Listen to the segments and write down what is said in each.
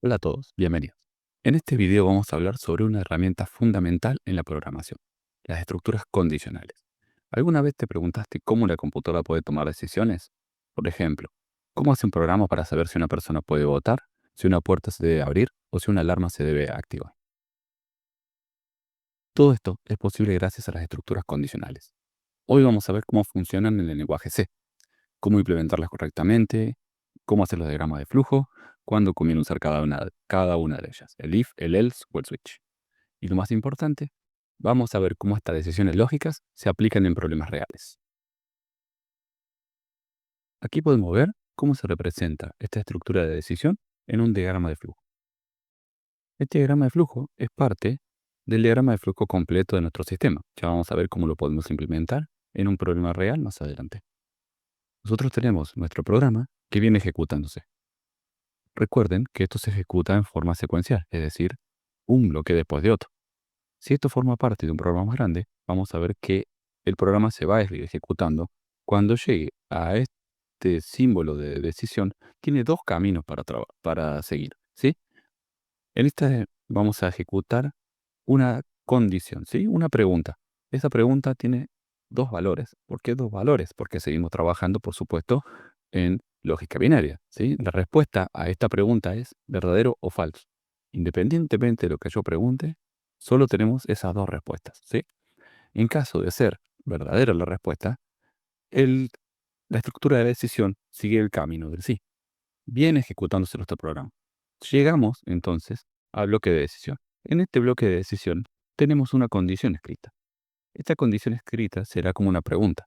Hola a todos, bienvenidos. En este video vamos a hablar sobre una herramienta fundamental en la programación, las estructuras condicionales. ¿Alguna vez te preguntaste cómo la computadora puede tomar decisiones? Por ejemplo, ¿cómo hace un programa para saber si una persona puede votar, si una puerta se debe abrir o si una alarma se debe activar? Todo esto es posible gracias a las estructuras condicionales. Hoy vamos a ver cómo funcionan en el lenguaje C, cómo implementarlas correctamente, cómo hacer los diagramas de flujo, cuándo conviene usar cada una de ellas, el if, el else o el switch. Y lo más importante, vamos a ver cómo estas decisiones lógicas se aplican en problemas reales. Aquí podemos ver cómo se representa esta estructura de decisión en un diagrama de flujo. Este diagrama de flujo es parte del diagrama de flujo completo de nuestro sistema. Ya vamos a ver cómo lo podemos implementar en un problema real más adelante. Nosotros tenemos nuestro programa que viene ejecutándose. Recuerden que esto se ejecuta en forma secuencial, es decir, un bloque después de otro. Si esto forma parte de un programa más grande, vamos a ver que el programa se va a ir ejecutando. Cuando llegue a este símbolo de decisión, tiene dos caminos para seguir, ¿sí? En este vamos a ejecutar una condición, ¿sí? Una pregunta. Esa pregunta tiene dos valores. ¿Por qué dos valores? Porque seguimos trabajando, por supuesto, en lógica binaria, ¿sí? La respuesta a esta pregunta es verdadero o falso. Independientemente de lo que yo pregunte, solo tenemos esas dos respuestas, ¿sí? En caso de ser verdadera la respuesta, el- la estructura de la decisión sigue el camino del sí. Viene ejecutándose nuestro programa. Llegamos, entonces, al bloque de decisión. En este bloque de decisión tenemos una condición escrita. Esta condición escrita será como una pregunta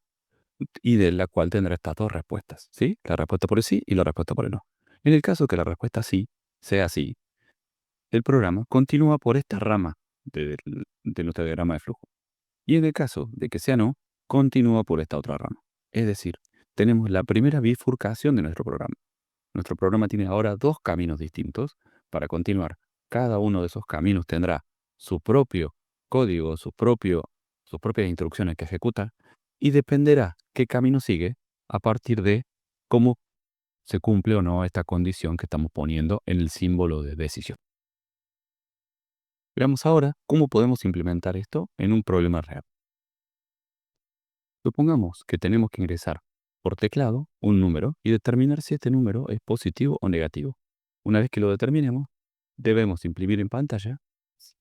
y de la cual tendrá estas dos respuestas, ¿sí? La respuesta por el sí y la respuesta por el no. En el caso que la respuesta sí sea sí, el programa continúa por esta rama de nuestro diagrama de flujo. Y en el caso de que sea no, continúa por esta otra rama. Es decir, tenemos la primera bifurcación de nuestro programa. Nuestro programa tiene ahora dos caminos distintos para continuar. Cada uno de esos caminos tendrá su propio código, sus propias instrucciones que ejecutar y dependerá qué camino sigue a partir de cómo se cumple o no esta condición que estamos poniendo en el símbolo de decisión. Veamos ahora cómo podemos implementar esto en un problema real. Supongamos que tenemos que ingresar por teclado un número y determinar si este número es positivo o negativo. Una vez que lo determinemos, debemos imprimir en pantalla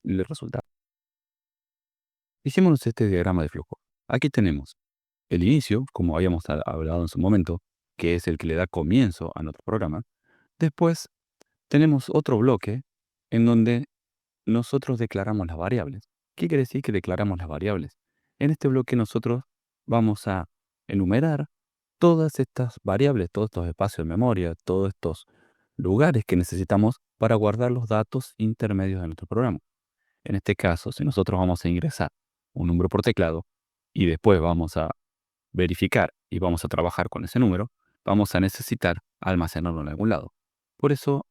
el resultado. Fijémonos este diagrama de flujo. Aquí tenemos el inicio, como habíamos hablado en su momento, que es el que le da comienzo a nuestro programa. Después tenemos otro bloque en donde nosotros declaramos las variables. ¿Qué quiere decir que declaramos las variables? En este bloque nosotros vamos a enumerar todas estas variables, todos estos espacios de memoria, todos estos lugares que necesitamos para guardar los datos intermedios de nuestro programa. En este caso, si nosotros vamos a ingresar un número por teclado y después vamos a verificar y vamos a trabajar con ese número, vamos a necesitar almacenarlo en algún lado. Por eso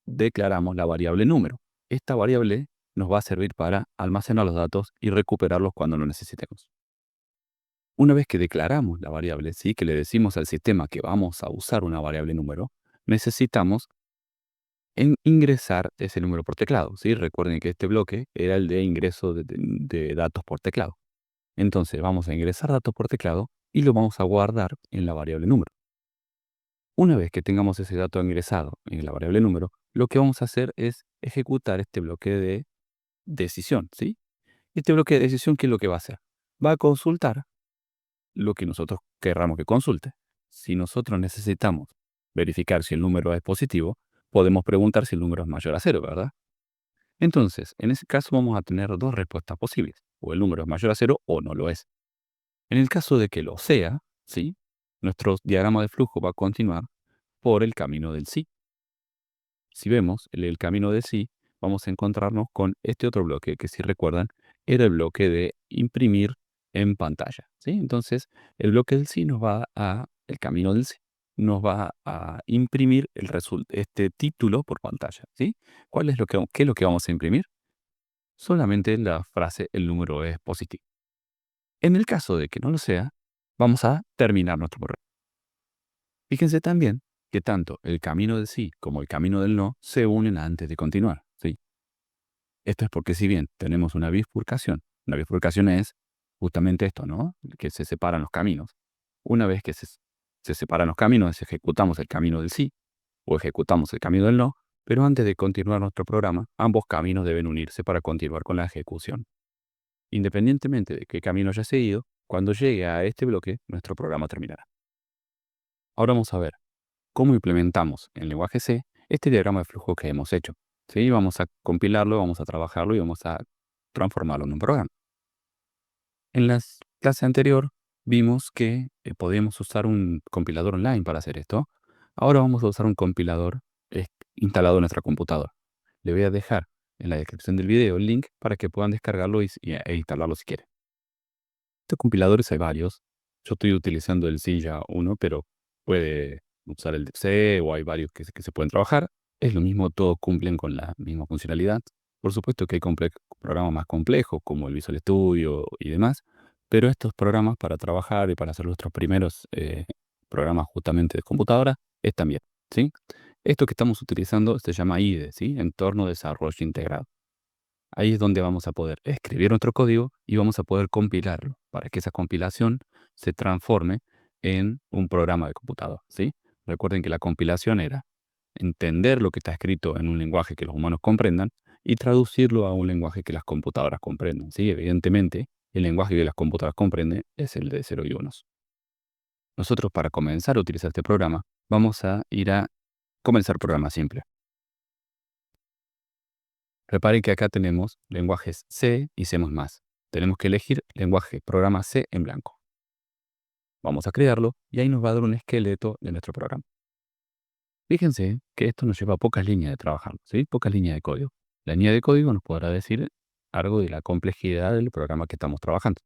declaramos la variable número. Esta variable nos va a servir para almacenar los datos y recuperarlos cuando lo necesitemos. Una vez que declaramos la variable, ¿sí? Que le decimos al sistema que vamos a usar una variable número, necesitamos ingresar ese número por teclado, ¿sí? Recuerden que este bloque era el de ingreso de datos por teclado. Entonces vamos a ingresar datos por teclado y lo vamos a guardar en la variable número. Una vez que tengamos ese dato ingresado en la variable número, lo que vamos a hacer es ejecutar este bloque de decisión, ¿sí? Este bloque de decisión, ¿qué es lo que va a hacer? Va a consultar lo que nosotros querramos que consulte. Si nosotros necesitamos verificar si el número es positivo, podemos preguntar si el número es mayor a cero, ¿verdad? Entonces, en ese caso vamos a tener dos respuestas posibles. O el número es mayor a cero o no lo es. En el caso de que lo sea, ¿sí? Nuestro diagrama de flujo va a continuar por el camino del sí. Si vemos el camino del sí, vamos a encontrarnos con este otro bloque que, si recuerdan, era el bloque de imprimir en pantalla, ¿sí? Entonces, el bloque del sí el camino del sí, nos va a imprimir este título por pantalla, ¿sí? ¿Qué es lo que vamos a imprimir? Solamente la frase el número es positivo. En el caso de que no lo sea, vamos a terminar nuestro programa. Fíjense también que tanto el camino del sí como el camino del no se unen antes de continuar, ¿sí? Esto es porque si bien tenemos una bifurcación es justamente esto, ¿no? Que se separan los caminos. Una vez que se separan los caminos, ejecutamos el camino del sí o ejecutamos el camino del no, pero antes de continuar nuestro programa, ambos caminos deben unirse para continuar con la ejecución. Independientemente de qué camino haya seguido, cuando llegue a este bloque, nuestro programa terminará. Ahora vamos a ver cómo implementamos en lenguaje C este diagrama de flujo que hemos hecho. ¿Sí? Vamos a compilarlo, vamos a trabajarlo y vamos a transformarlo en un programa. En la clase anterior vimos que podíamos usar un compilador online para hacer esto. Ahora vamos a usar un compilador instalado en nuestra computadora. Le voy a dejar en la descripción del video el link para que puedan descargarlo e instalarlo si quieren. Estos compiladores hay varios. Yo estoy utilizando el Silla 1, pero puede usar el de C o hay varios que se pueden trabajar. Es lo mismo, todos cumplen con la misma funcionalidad. Por supuesto que hay programas más complejos como el Visual Studio y demás, pero estos programas para trabajar y para hacer nuestros primeros programas justamente de computadora están bien, ¿sí? Esto que estamos utilizando se llama IDE, ¿sí? Entorno de Desarrollo Integrado. Ahí es donde vamos a poder escribir nuestro código y vamos a poder compilarlo para que esa compilación se transforme en un programa de computador, ¿sí? Recuerden que la compilación era entender lo que está escrito en un lenguaje que los humanos comprendan y traducirlo a un lenguaje que las computadoras comprendan, ¿sí? Evidentemente, el lenguaje que las computadoras comprenden es el de 0 y 1. Nosotros, para comenzar a utilizar este programa, vamos a ir a comenzar programa simple. Reparen que acá tenemos lenguajes C y C++. Tenemos que elegir lenguaje programa C en blanco. Vamos a crearlo y ahí nos va a dar un esqueleto de nuestro programa. Fíjense que esto nos lleva pocas líneas de trabajar, ¿sí? Pocas líneas de código. La línea de código nos podrá decir algo de la complejidad del programa que estamos trabajando.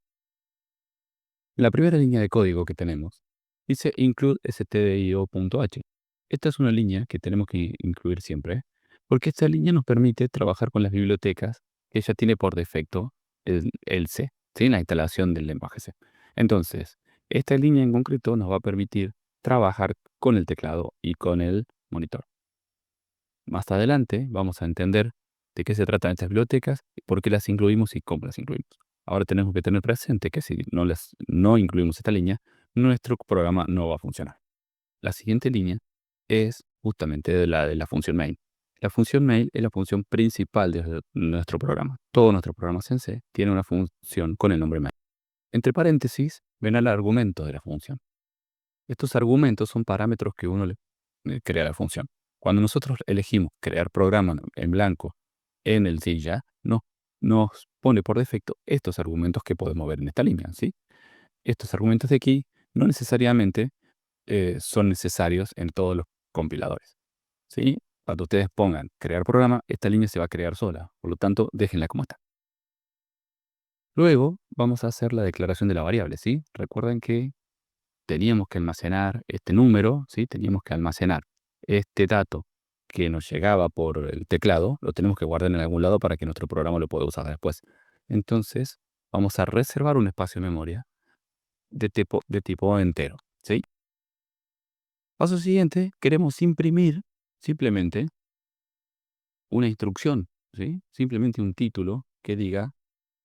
La primera línea de código que tenemos dice include stdio.h. Esta es una línea que tenemos que incluir siempre, porque esta línea nos permite trabajar con las bibliotecas que ya tiene por defecto el C, ¿sí? La instalación del lenguaje C. Entonces, esta línea en concreto nos va a permitir trabajar con el teclado y con el monitor. Más adelante vamos a entender de qué se tratan estas bibliotecas, por qué las incluimos y cómo las incluimos. Ahora tenemos que tener presente que si no incluimos esta línea, nuestro programa no va a funcionar. La siguiente línea es justamente de la función main. La función main es la función principal de nuestro programa. Todo nuestro programa en C tiene una función con el nombre main. Entre paréntesis, ven al argumento de la función. Estos argumentos son parámetros que uno le crea a la función. Cuando nosotros elegimos crear programa en blanco en el Silla, nos pone por defecto estos argumentos que podemos ver en esta línea, ¿sí? Estos argumentos de aquí no necesariamente son necesarios en todos los compiladores, ¿sí? Cuando ustedes pongan crear programa, esta línea se va a crear sola. Por lo tanto, déjenla como está. Luego vamos a hacer la declaración de la variable, ¿sí? Recuerden que teníamos que almacenar este número, ¿sí? Teníamos que almacenar este dato que nos llegaba por el teclado, lo tenemos que guardar en algún lado para que nuestro programa lo pueda usar después. Entonces, vamos a reservar un espacio de memoria de tipo entero, ¿sí? Paso siguiente, queremos imprimir simplemente una instrucción, ¿sí? Simplemente un título que diga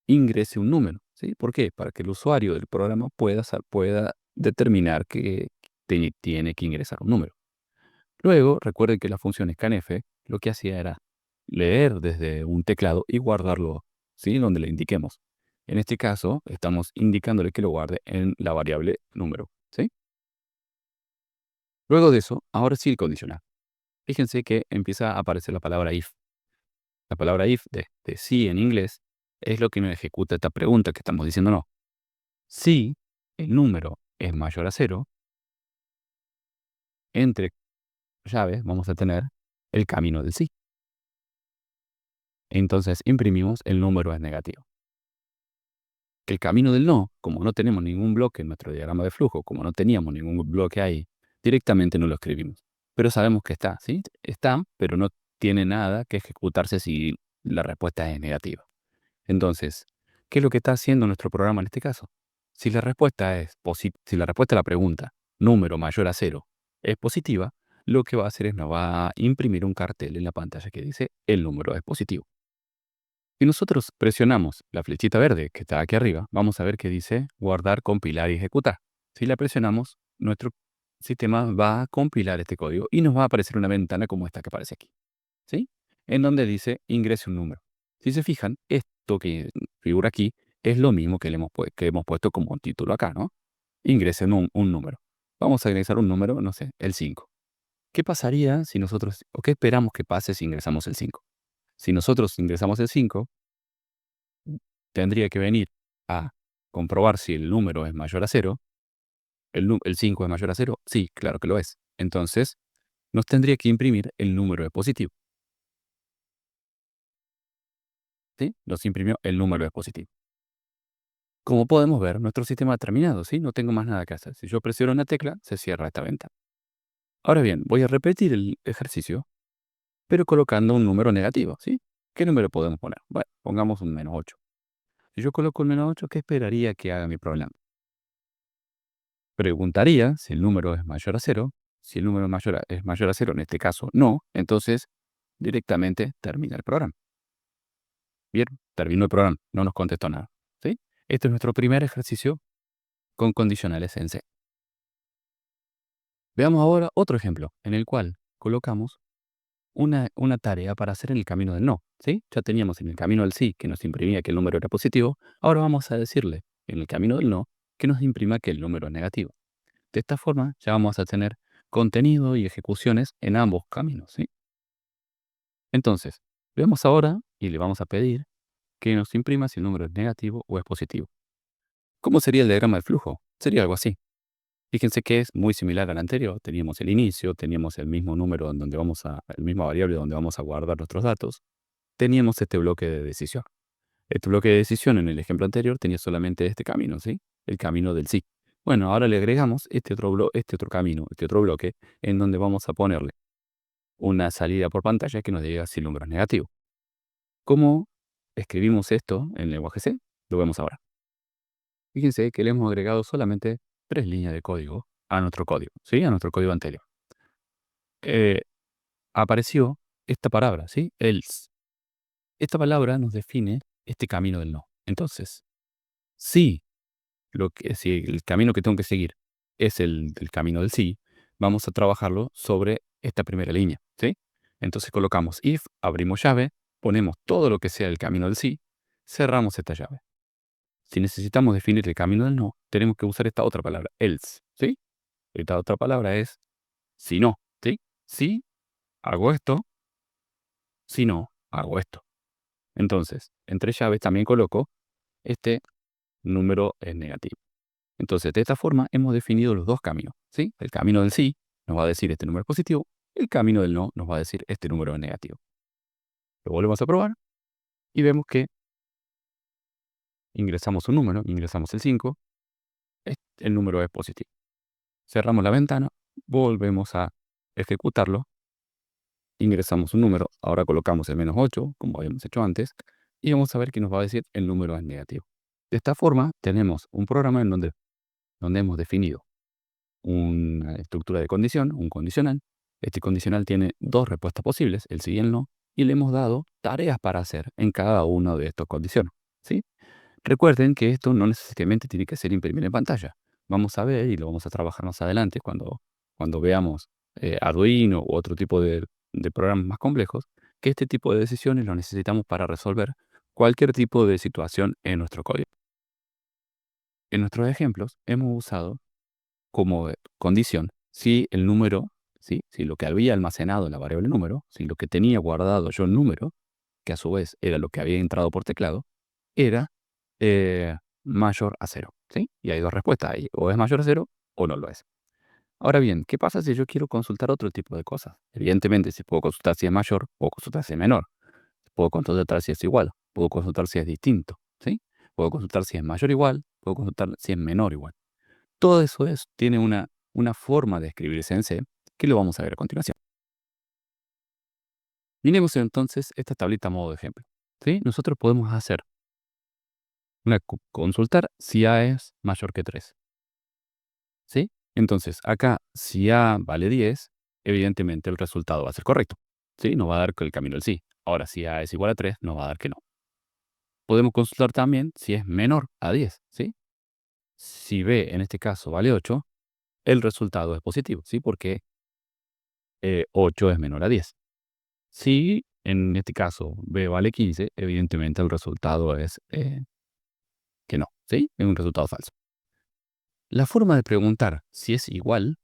ingrese un número, ¿sí? ¿Por qué? Para que el usuario del programa pueda determinar que tiene que ingresar un número. Luego, recuerden que la función scanf lo que hacía era leer desde un teclado y guardarlo, ¿sí? Donde le indiquemos. En este caso, estamos indicándole que lo guarde en la variable número, ¿sí? Luego de eso, ahora sí el condicional. Fíjense que empieza a aparecer la palabra if. La palabra if de sí en inglés es lo que nos ejecuta esta pregunta que estamos diciendo no. Si el número es mayor a 0, entre llaves vamos a tener el camino del sí. Entonces imprimimos el número es negativo. El camino del no, como no tenemos ningún bloque en nuestro diagrama de flujo, como no teníamos ningún bloque ahí, directamente no lo escribimos. Pero sabemos que está, ¿sí? Está, pero no tiene nada que ejecutarse si la respuesta es negativa. Entonces, ¿qué es lo que está haciendo nuestro programa en este caso? Si la respuesta a la pregunta número mayor a 0 es positiva, lo que va a hacer es nos va a imprimir un cartel en la pantalla que dice el número es positivo. Si nosotros presionamos la flechita verde que está aquí arriba, vamos a ver que dice guardar, compilar y ejecutar. Si la presionamos, nuestro sistema va a compilar este código y nos va a aparecer una ventana como esta que aparece aquí, ¿sí? En donde dice ingrese un número. Si se fijan, esto que figura aquí es lo mismo que, que hemos puesto como título acá, ¿no? Ingresen un número. Vamos a ingresar un número, no sé, el 5. ¿Qué pasaría si nosotros, o qué esperamos que pase si ingresamos el 5? Si nosotros ingresamos el 5, tendría que venir a comprobar si el número es mayor a cero. ¿El 5 es mayor a cero? Sí, claro que lo es. Entonces, nos tendría que imprimir el número de positivo, ¿sí? Nos imprimió el número de positivo. Como podemos ver, nuestro sistema ha terminado, ¿sí? No tengo más nada que hacer. Si yo presiono una tecla, se cierra esta ventana. Ahora bien, voy a repetir el ejercicio, pero colocando un número negativo, ¿sí? ¿Qué número podemos poner? Bueno, pongamos un -8. Si yo coloco un -8, ¿qué esperaría que haga mi programa? Preguntaría si el número es mayor a cero. Si el número es mayor a cero, en este caso no, entonces directamente termina el programa. Bien, terminó el programa, no nos contestó nada, ¿sí? Este es nuestro primer ejercicio con condicionales en C. Veamos ahora otro ejemplo en el cual colocamos una tarea para hacer en el camino del no, ¿sí? Ya teníamos en el camino del sí que nos imprimía que el número era positivo, ahora vamos a decirle en el camino del no que nos imprima que el número es negativo. De esta forma ya vamos a tener contenido y ejecuciones en ambos caminos, ¿sí? Entonces, veamos ahora y le vamos a pedir que nos imprima si el número es negativo o es positivo. ¿Cómo sería el diagrama del flujo? Sería algo así. Fíjense que es muy similar al anterior. Teníamos el inicio, teníamos el mismo número en donde el misma variable donde vamos a guardar nuestros datos. Teníamos este bloque de decisión. Este bloque de decisión en el ejemplo anterior tenía solamente este camino, ¿sí? El camino del sí. Bueno, ahora le agregamos este otro camino, este otro bloque, en donde vamos a ponerle una salida por pantalla que nos diga si el número es negativo. ¿Cómo escribimos esto en lenguaje C? Lo vemos ahora. Fíjense que le hemos agregado solamente 3 líneas de código a nuestro código, ¿sí? A nuestro código anterior. Eh, Apareció esta palabra, ¿sí? Else. Esta palabra nos define este camino del no. Entonces, si si el camino que tengo que seguir es el camino del sí, vamos a trabajarlo sobre esta primera línea, ¿sí? Entonces colocamos if, abrimos llave, ponemos todo lo que sea el camino del sí, cerramos esta llave. Si necesitamos definir el camino del no, tenemos que usar esta otra palabra, else, ¿sí? Esta otra palabra es si no, ¿sí? Si hago esto, si no, hago esto. Entonces, entre llaves también coloco este número negativo. Entonces, de esta forma hemos definido los dos caminos, ¿sí? El camino del sí nos va a decir este número es positivo, el camino del no nos va a decir este número es negativo. Lo volvemos a probar y vemos que ingresamos un número, ingresamos el 5, el número es positivo. Cerramos la ventana, volvemos a ejecutarlo, ingresamos un número, ahora colocamos el -8, como habíamos hecho antes, y vamos a ver que nos va a decir el número es negativo. De esta forma, tenemos un programa en donde hemos definido una estructura de condición, un condicional. Este condicional tiene dos respuestas posibles, el sí y el no, y le hemos dado tareas para hacer en cada una de estas condiciones, ¿sí? Recuerden que esto no necesariamente tiene que ser imprimir en pantalla. Vamos a ver y lo vamos a trabajar más adelante cuando veamos Arduino u otro tipo de programas más complejos, que este tipo de decisiones lo necesitamos para resolver cualquier tipo de situación en nuestro código. En nuestros ejemplos hemos usado como condición si el número, ¿sí? Si lo que había almacenado en la variable número, si lo que tenía guardado yo en número, que a su vez era lo que había entrado por teclado, era mayor a cero, ¿sí? Y hay dos respuestas ahí, o es mayor a cero o no lo es. Ahora bien, ¿qué pasa si yo quiero consultar otro tipo de cosas? Evidentemente, si puedo consultar si es mayor, puedo consultar si es menor. Puedo consultar si es igual, puedo consultar si es distinto, ¿sí? Puedo consultar si es mayor o igual, puedo consultar si es menor o igual. Todo eso tiene una forma de escribirse en C que lo vamos a ver a continuación. Miremos entonces esta tablita a modo de ejemplo, ¿sí? Nosotros podemos hacer consultar si A es mayor que 3, ¿sí? Entonces, acá, si A vale 10, evidentemente el resultado va a ser correcto, ¿sí? Nos va a dar el camino del sí. Ahora, si A es igual a 3, nos va a dar que no. Podemos consultar también si es menor a 10, ¿sí? Si B, en este caso, vale 8, el resultado es positivo, ¿sí? Porque 8 es menor a 10. Si, en este caso, B vale 15, evidentemente el resultado es que no, ¿sí? Es un resultado falso. La forma de preguntar si es igual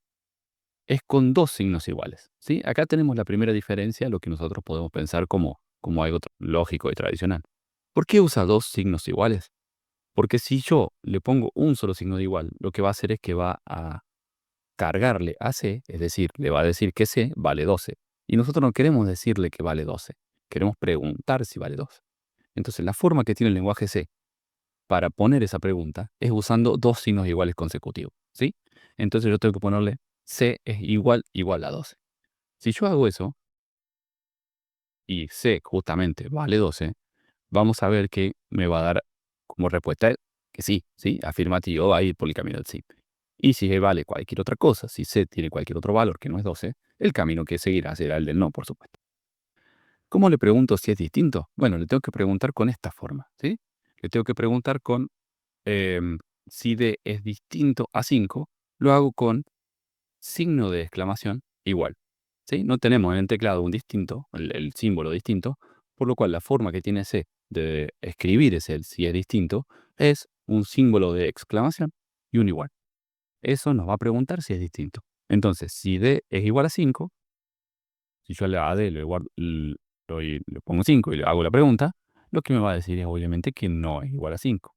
es con dos signos iguales, ¿sí? Acá tenemos la primera diferencia, lo que nosotros podemos pensar como algo lógico y tradicional. ¿Por qué usa dos signos iguales? Porque si yo le pongo un solo signo de igual, lo que va a hacer es que va a cargarle a C, es decir, le va a decir que C vale 12. Y nosotros no queremos decirle que vale 12, queremos preguntar si vale 12. Entonces, la forma que tiene el lenguaje C para poner esa pregunta es usando dos signos iguales consecutivos, ¿sí? Entonces yo tengo que ponerle C es igual a 12. Si yo hago eso y C justamente vale 12, vamos a ver que me va a dar como respuesta que sí, ¿sí? Afirmativo, va a ir por el camino del sí. Y si vale cualquier otra cosa, si C tiene cualquier otro valor que no es 12, el camino que seguirá será el del no, por supuesto. ¿Cómo le pregunto si es distinto? Bueno, le tengo que preguntar con esta forma, ¿sí? Le tengo que preguntar con em, si D es distinto a 5, lo hago con signo de exclamación igual, ¿sí? No tenemos en el teclado un distinto, el símbolo distinto, por lo cual la forma que tiene C de escribir ese si es distinto es un símbolo de exclamación y un igual. Eso nos va a preguntar si es distinto. Entonces, si D es igual a 5, si yo a D le pongo 5 y le hago la pregunta, lo que me va a decir es obviamente que no es igual a 5.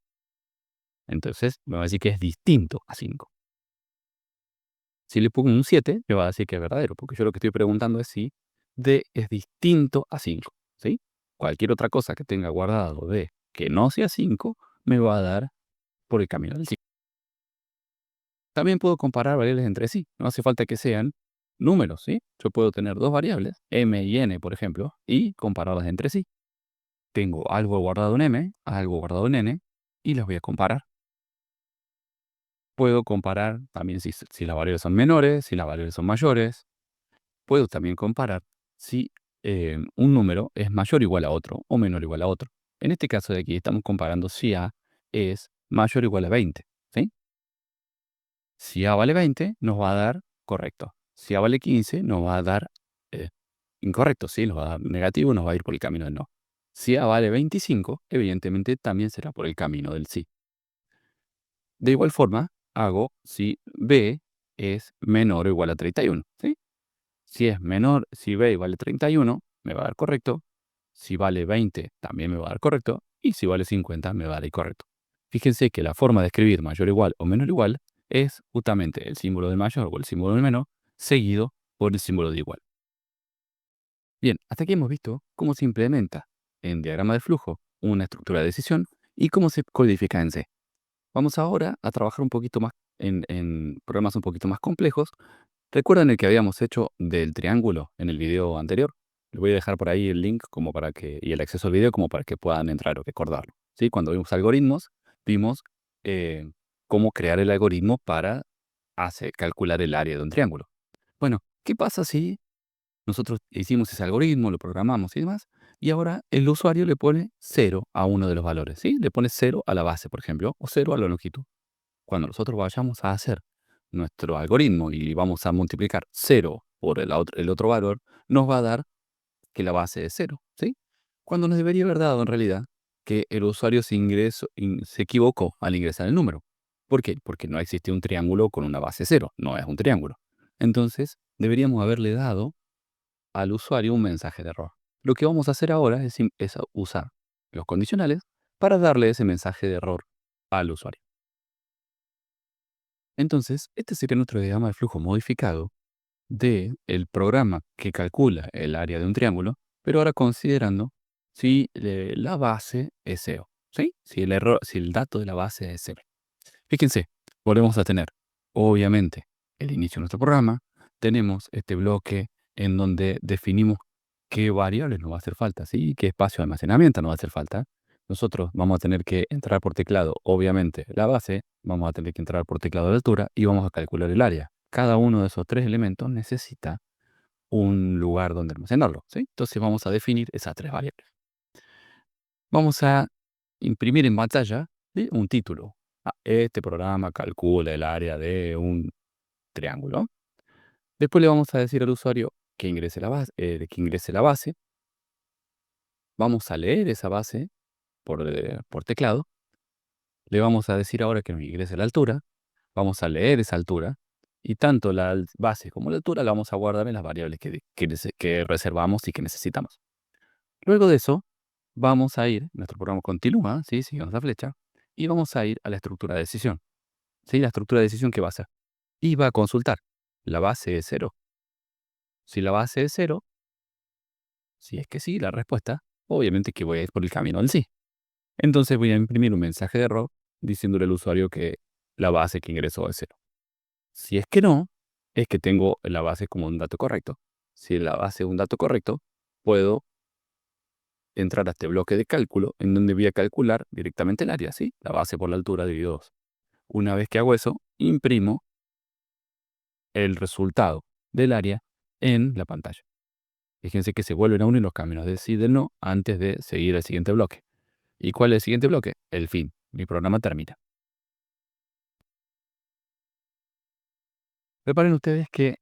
Entonces, me va a decir que es distinto a 5. Si le pongo un 7, me va a decir que es verdadero, porque yo lo que estoy preguntando es si D es distinto a 5, ¿sí? Cualquier otra cosa que tenga guardado D que no sea 5, me va a dar por el camino del 5. También puedo comparar variables entre sí. No hace falta que sean números, ¿sí? Yo puedo tener dos variables, m y n, por ejemplo, y compararlas entre sí. Tengo algo guardado en m, algo guardado en n, y las voy a comparar. Puedo comparar también si las variables son menores, si las variables son mayores. Puedo también comparar si un número es mayor o igual a otro o menor o igual a otro. En este caso de aquí estamos comparando si A es mayor o igual a 20, ¿sí? Si A vale 20, nos va a dar correcto. Si A vale 15, nos va a dar eh, incorrecto, ¿sí? Nos va a dar negativo, nos va a ir por el camino del no. Si A vale 25, evidentemente también será por el camino del sí. De igual forma, hago si B es menor o igual a 31, ¿sí? Si es menor, si B vale 31, me va a dar correcto. Si vale 20, también me va a dar correcto. Y si vale 50, me va a dar incorrecto. Fíjense que la forma de escribir mayor igual o menor igual es justamente el símbolo de mayor o el símbolo de menor seguido por el símbolo de igual. Bien, hasta aquí hemos visto cómo se implementa en diagrama de flujo una estructura de decisión y cómo se codifica en C. Vamos ahora a trabajar un poquito más en programas un poquito más complejos. ¿Recuerdan el que habíamos hecho del triángulo en el video anterior? Les voy a dejar por ahí el link y el acceso al video como para que puedan entrar o recordarlo, ¿sí? Cuando vimos algoritmos, vimos eh, cómo crear el algoritmo para calcular el área de un triángulo. Bueno, ¿qué pasa si nosotros hicimos ese algoritmo, lo programamos y demás, y ahora el usuario le pone 0 a uno de los valores, ¿sí? Le pone 0 a la base, por ejemplo, o 0 a la longitud. Cuando nosotros vayamos a hacer nuestro algoritmo y vamos a multiplicar 0 por el otro valor, nos va a dar que la base es 0, ¿sí? Cuando nos debería haber dado en realidad que el usuario se equivocó al ingresar el número. ¿Por qué? Porque no existe un triángulo con una base 0, no es un triángulo. Entonces, deberíamos haberle dado al usuario un mensaje de error. Lo que vamos a hacer ahora es usar los condicionales para darle ese mensaje de error al usuario. Entonces, este sería nuestro diagrama de flujo modificado de el programa que calcula el área de un triángulo, pero ahora considerando si la base es cero, ¿sí? Si el dato de la base es cero. Fíjense, volvemos a tener, obviamente, el inicio de nuestro programa. Tenemos este bloque en donde definimos qué variables nos va a hacer falta, ¿sí? Qué espacio de almacenamiento nos va a hacer falta. Nosotros vamos a tener que entrar por teclado, obviamente, la base, vamos a tener que entrar por teclado de altura y vamos a calcular el área. Cada uno de esos tres elementos necesita un lugar donde almacenarlo, ¿sí? Entonces vamos a definir esas tres variables. Vamos a imprimir en pantalla, ¿sí?, un título. Este programa calcula el área de un triángulo. Después le vamos a decir al usuario que ingrese la base. Vamos a leer esa base por teclado. Le vamos a decir ahora que nos ingrese la altura. Vamos a leer esa altura. Y tanto la base como la altura la vamos a guardar en las variables que reservamos y que necesitamos. Luego de eso, vamos a ir, nuestro programa continúa, ¿sí?, seguimos la flecha, y vamos a ir a la estructura de decisión. ¿Sí? La estructura de decisión, ¿qué va a hacer? Y va a consultar. La base es 0. Si la base es 0, si es que sí, la respuesta, obviamente que voy a ir por el camino del sí. Entonces voy a imprimir un mensaje de error diciéndole al usuario que la base que ingresó es 0. Si es que no, es que tengo la base como un dato correcto. Si la base es un dato correcto, puedo entrar a este bloque de cálculo en donde voy a calcular directamente el área, ¿sí? La base por la altura dividido 2. Una vez que hago eso, imprimo el resultado del área en la pantalla. Fíjense que se vuelven a unir los caminos del sí y del no antes de seguir al siguiente bloque. ¿Y cuál es el siguiente bloque? El fin. Mi programa termina. Reparen ustedes que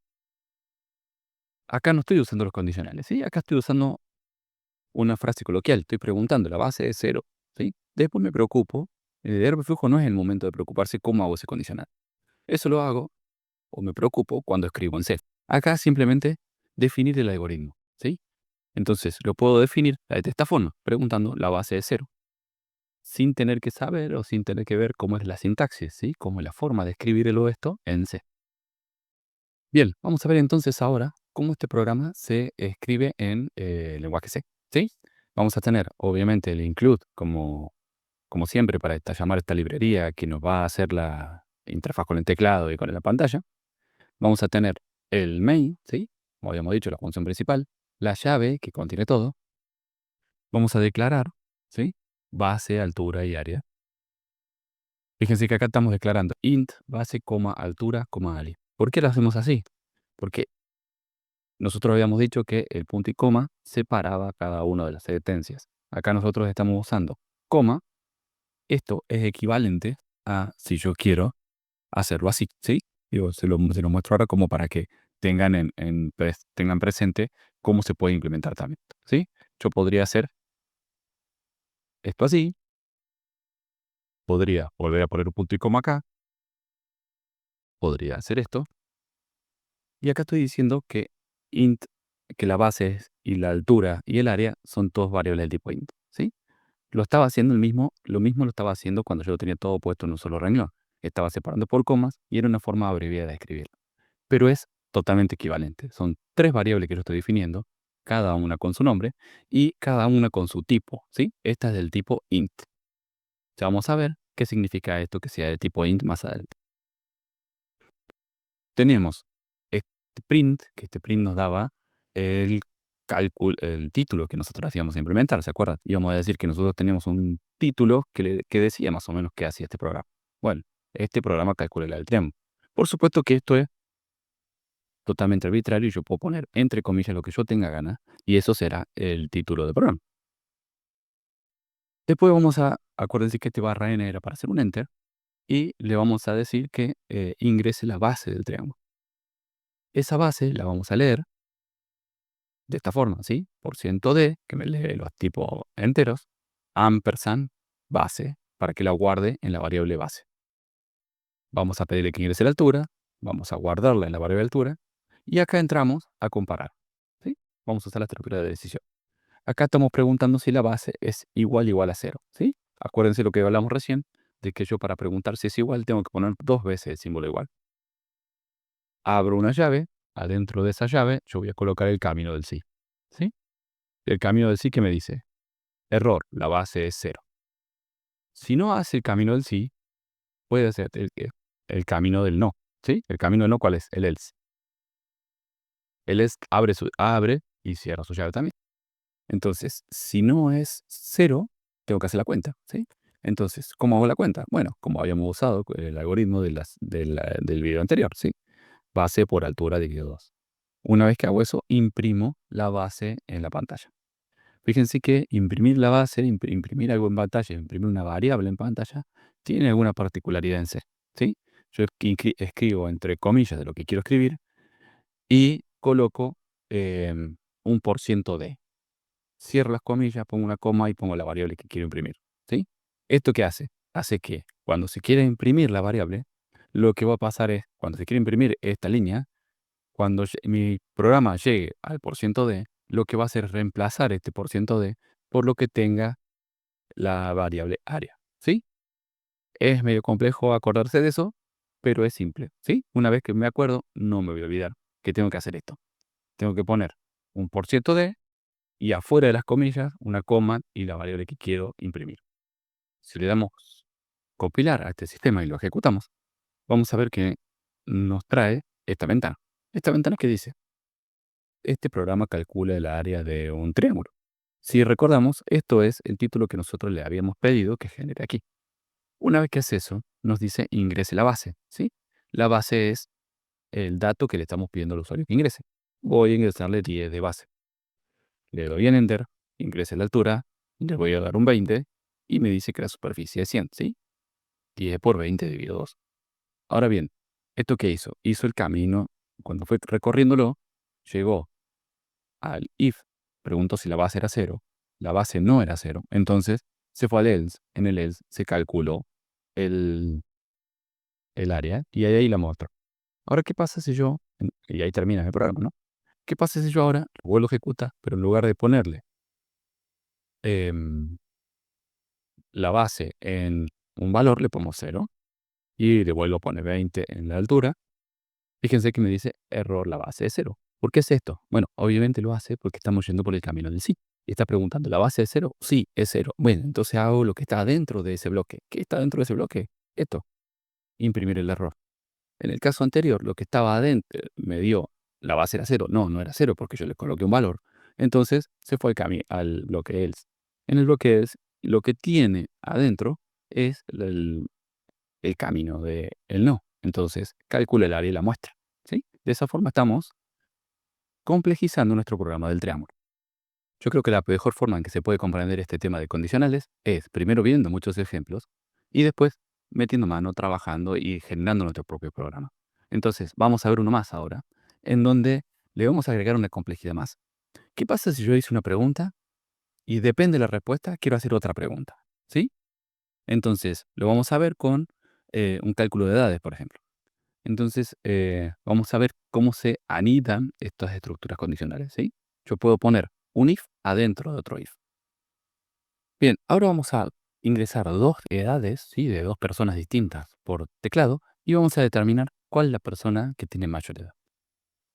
acá no estoy usando los condicionales, ¿sí? Acá estoy usando una frase coloquial. Estoy preguntando, la base es 0, ¿sí? Después me preocupo. El verbo flujo no es el momento de preocuparse cómo hago ese condicional. Eso lo hago o me preocupo cuando escribo en C. Acá simplemente definir el algoritmo, ¿sí? Entonces lo puedo definir de esta forma, preguntando la base es 0, sin tener que saber o sin tener que ver cómo es la sintaxis, ¿sí? Cómo es la forma de escribirlo esto en C. Bien, vamos a ver entonces ahora cómo este programa se escribe en lenguaje C, ¿sí? Vamos a tener, obviamente, el include como siempre para llamar esta librería que nos va a hacer la interfaz con el teclado y con la pantalla. Vamos a tener el main, ¿sí? Como habíamos dicho, la función principal, la llave que contiene todo. Vamos a declarar, ¿sí?, base, altura y área. Fíjense que acá estamos declarando int, base, coma, altura, coma, área. ¿Por qué lo hacemos así? Porque nosotros habíamos dicho que el punto y coma separaba cada una de las sentencias. Acá nosotros estamos usando coma. Esto es equivalente a si yo quiero hacerlo así, ¿sí? Digo, se lo muestro ahora como para que tengan presente cómo se puede implementar también, ¿sí? Yo podría hacer esto así, podría volver a poner un punto y coma acá, podría hacer esto, y acá estoy diciendo que int, que la base y la altura y el área son todos variables del tipo int, ¿sí? Lo estaba haciendo lo mismo lo estaba haciendo cuando yo lo tenía todo puesto en un solo renglón. Estaba separando por comas y era una forma abreviada de escribirlo. Pero es totalmente equivalente. Son tres variables que yo estoy definiendo, cada una con su nombre y cada una con su tipo, ¿sí? Esta es del tipo int. Ya vamos a ver qué significa esto que sea de tipo int más adelante. Tenemos este print, que este print nos daba el el título que nosotros hacíamos implementar, ¿se acuerdan? Íbamos a decir que nosotros teníamos un título que decía más o menos qué hacía este programa. Bueno, este programa calcula el tiempo. Por supuesto que esto es totalmente arbitrario y yo puedo poner entre comillas lo que yo tenga ganas y eso será el título del programa. Después acuérdense que este barra n era para hacer un enter y le vamos a decir que ingrese la base del triángulo. Esa base la vamos a leer de esta forma, ¿sí? %d, que me lee los tipos enteros, ampersand, base, para que la guarde en la variable base. Vamos a pedirle que ingrese la altura, vamos a guardarla en la variable altura, y acá entramos a comparar, ¿sí? Vamos a usar la estructura de decisión. Acá estamos preguntando si la base es igual a 0, ¿sí? Acuérdense lo que hablamos recién, de que yo para preguntar si es igual tengo que poner 2 veces el símbolo igual. Abro una llave, adentro de esa llave yo voy a colocar el camino del sí, ¿sí? El camino del sí que me dice, error, la base es 0. Si no hace el camino del sí, puede hacer el camino del no, ¿sí? El camino del no, ¿cuál es? El else. El else abre y cierra su llave también. Entonces, si no es 0, tengo que hacer la cuenta, ¿sí? Entonces, ¿cómo hago la cuenta? Bueno, como habíamos usado el algoritmo del video anterior, ¿sí? Base por altura dividido 2. Una vez que hago eso, imprimo la base en la pantalla. Fíjense que imprimir la base, imprimir algo en pantalla, imprimir una variable en pantalla, tiene alguna particularidad en C, ¿sí? Yo escribo entre comillas de lo que quiero escribir y coloco un por ciento de. Cierro las comillas, pongo una coma y pongo la variable que quiero imprimir, ¿sí? ¿Esto qué hace? Hace que cuando se quiere imprimir la variable, lo que va a pasar es, cuando se quiere imprimir esta línea, cuando mi programa llegue al por ciento de, lo que va a hacer es reemplazar este por ciento de por lo que tenga la variable área, ¿sí? Es medio complejo acordarse de eso, pero es simple, ¿sí? Una vez que me acuerdo, no me voy a olvidar que tengo que hacer esto. Tengo que poner un por ciento de y afuera de las comillas una coma y la variable que quiero imprimir. Si le damos compilar a este sistema y lo ejecutamos, vamos a ver que nos trae esta ventana. Esta ventana que dice, este programa calcula el área de un triángulo. Si recordamos, esto es el título que nosotros le habíamos pedido que genere aquí. Una vez que hace eso, nos dice ingrese la base, ¿sí? La base es el dato que le estamos pidiendo al usuario que ingrese. Voy a ingresarle 10 de base. Le doy en Enter, ingrese la altura, le voy a dar un 20 y me dice que la superficie es 100, ¿sí? 10 por 20 dividido 2. Ahora bien, ¿esto qué hizo? Hizo el camino, cuando fue recorriéndolo, llegó al if, preguntó si la base era 0, la base no era 0, entonces se fue al else, en el else se calculó el, el área y ahí la muestra. Ahora, ¿qué pasa si yo, y ahí termina el programa, ¿no? ¿Qué pasa si yo ahora lo vuelvo a ejecutar, pero en lugar de ponerle em, la base en un valor, le pongo 0 y le vuelvo a poner 20 en la altura? Fíjense que me dice error, la base es 0. ¿Por qué es esto? Bueno, obviamente lo hace porque estamos yendo por el camino del sí. Y está preguntando, ¿la base es 0? Sí, es 0. Bueno, entonces hago lo que está dentro de ese bloque. ¿Qué está dentro de ese bloque? Esto, imprimir el error. En el caso anterior, lo que estaba adentro me dio, la base era 0. No, no era 0 porque yo le coloqué un valor. Entonces se fue al bloque else. En el bloque else, lo que tiene adentro es el camino del no. Entonces calcula el área y la muestra, ¿sí? De esa forma estamos complejizando nuestro programa del triángulo. Yo creo que la mejor forma en que se puede comprender este tema de condicionales es primero viendo muchos ejemplos y después metiendo mano, trabajando y generando nuestro propio programa. Entonces, vamos a ver uno más ahora, en donde le vamos a agregar una complejidad más. ¿Qué pasa si yo hice una pregunta y depende de la respuesta, quiero hacer otra pregunta? ¿Sí? Entonces, lo vamos a ver con un cálculo de edades, por ejemplo. Entonces, vamos a ver cómo se anidan estas estructuras condicionales, ¿sí? Yo puedo poner un if adentro de otro if. Bien, ahora vamos a ingresar dos edades, ¿sí? De dos personas distintas por teclado y vamos a determinar cuál es la persona que tiene mayor edad.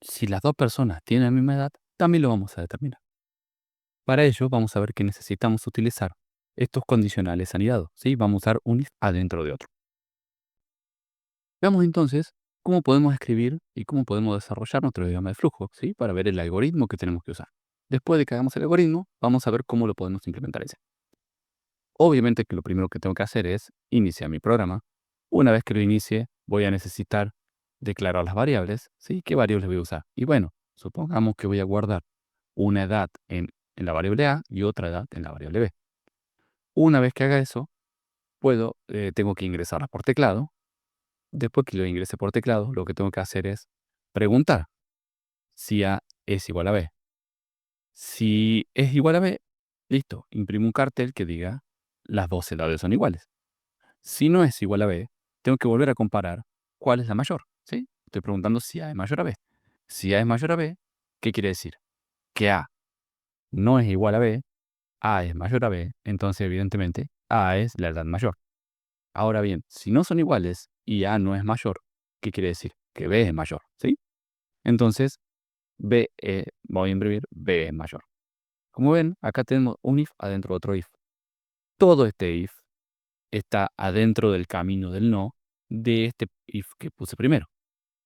Si las dos personas tienen la misma edad, también lo vamos a determinar. Para ello, vamos a ver que necesitamos utilizar estos condicionales anidados, ¿sí? Vamos a usar un if adentro de otro. Veamos entonces cómo podemos escribir y cómo podemos desarrollar nuestro diagrama de flujo, ¿sí? Para ver el algoritmo que tenemos que usar. Después de que hagamos el algoritmo, vamos a ver cómo lo podemos implementar ese. Obviamente que lo primero que tengo que hacer es iniciar mi programa. Una vez que lo inicie, voy a necesitar declarar las variables, ¿sí? ¿Qué variables voy a usar? Y bueno, supongamos que voy a guardar una edad en la variable A y otra edad en la variable B. Una vez que haga eso, tengo que ingresarlas por teclado. Después que lo ingrese por teclado, lo que tengo que hacer es preguntar si A es igual a B. Si es igual a B, listo, imprimo un cartel que diga las dos edades son iguales. Si no es igual a B, tengo que volver a comparar cuál es la mayor, ¿sí? Estoy preguntando si A es mayor a B. Si A es mayor a B, ¿qué quiere decir? Que A no es igual a B, A es mayor a B, entonces evidentemente A es la edad mayor. Ahora bien, si no son iguales y A no es mayor, ¿qué quiere decir? Que B es mayor, ¿sí? Entonces, voy a imprimir B es mayor. Como ven, acá tenemos un if adentro de otro if. Todo este if está adentro del camino del no de este if que puse primero.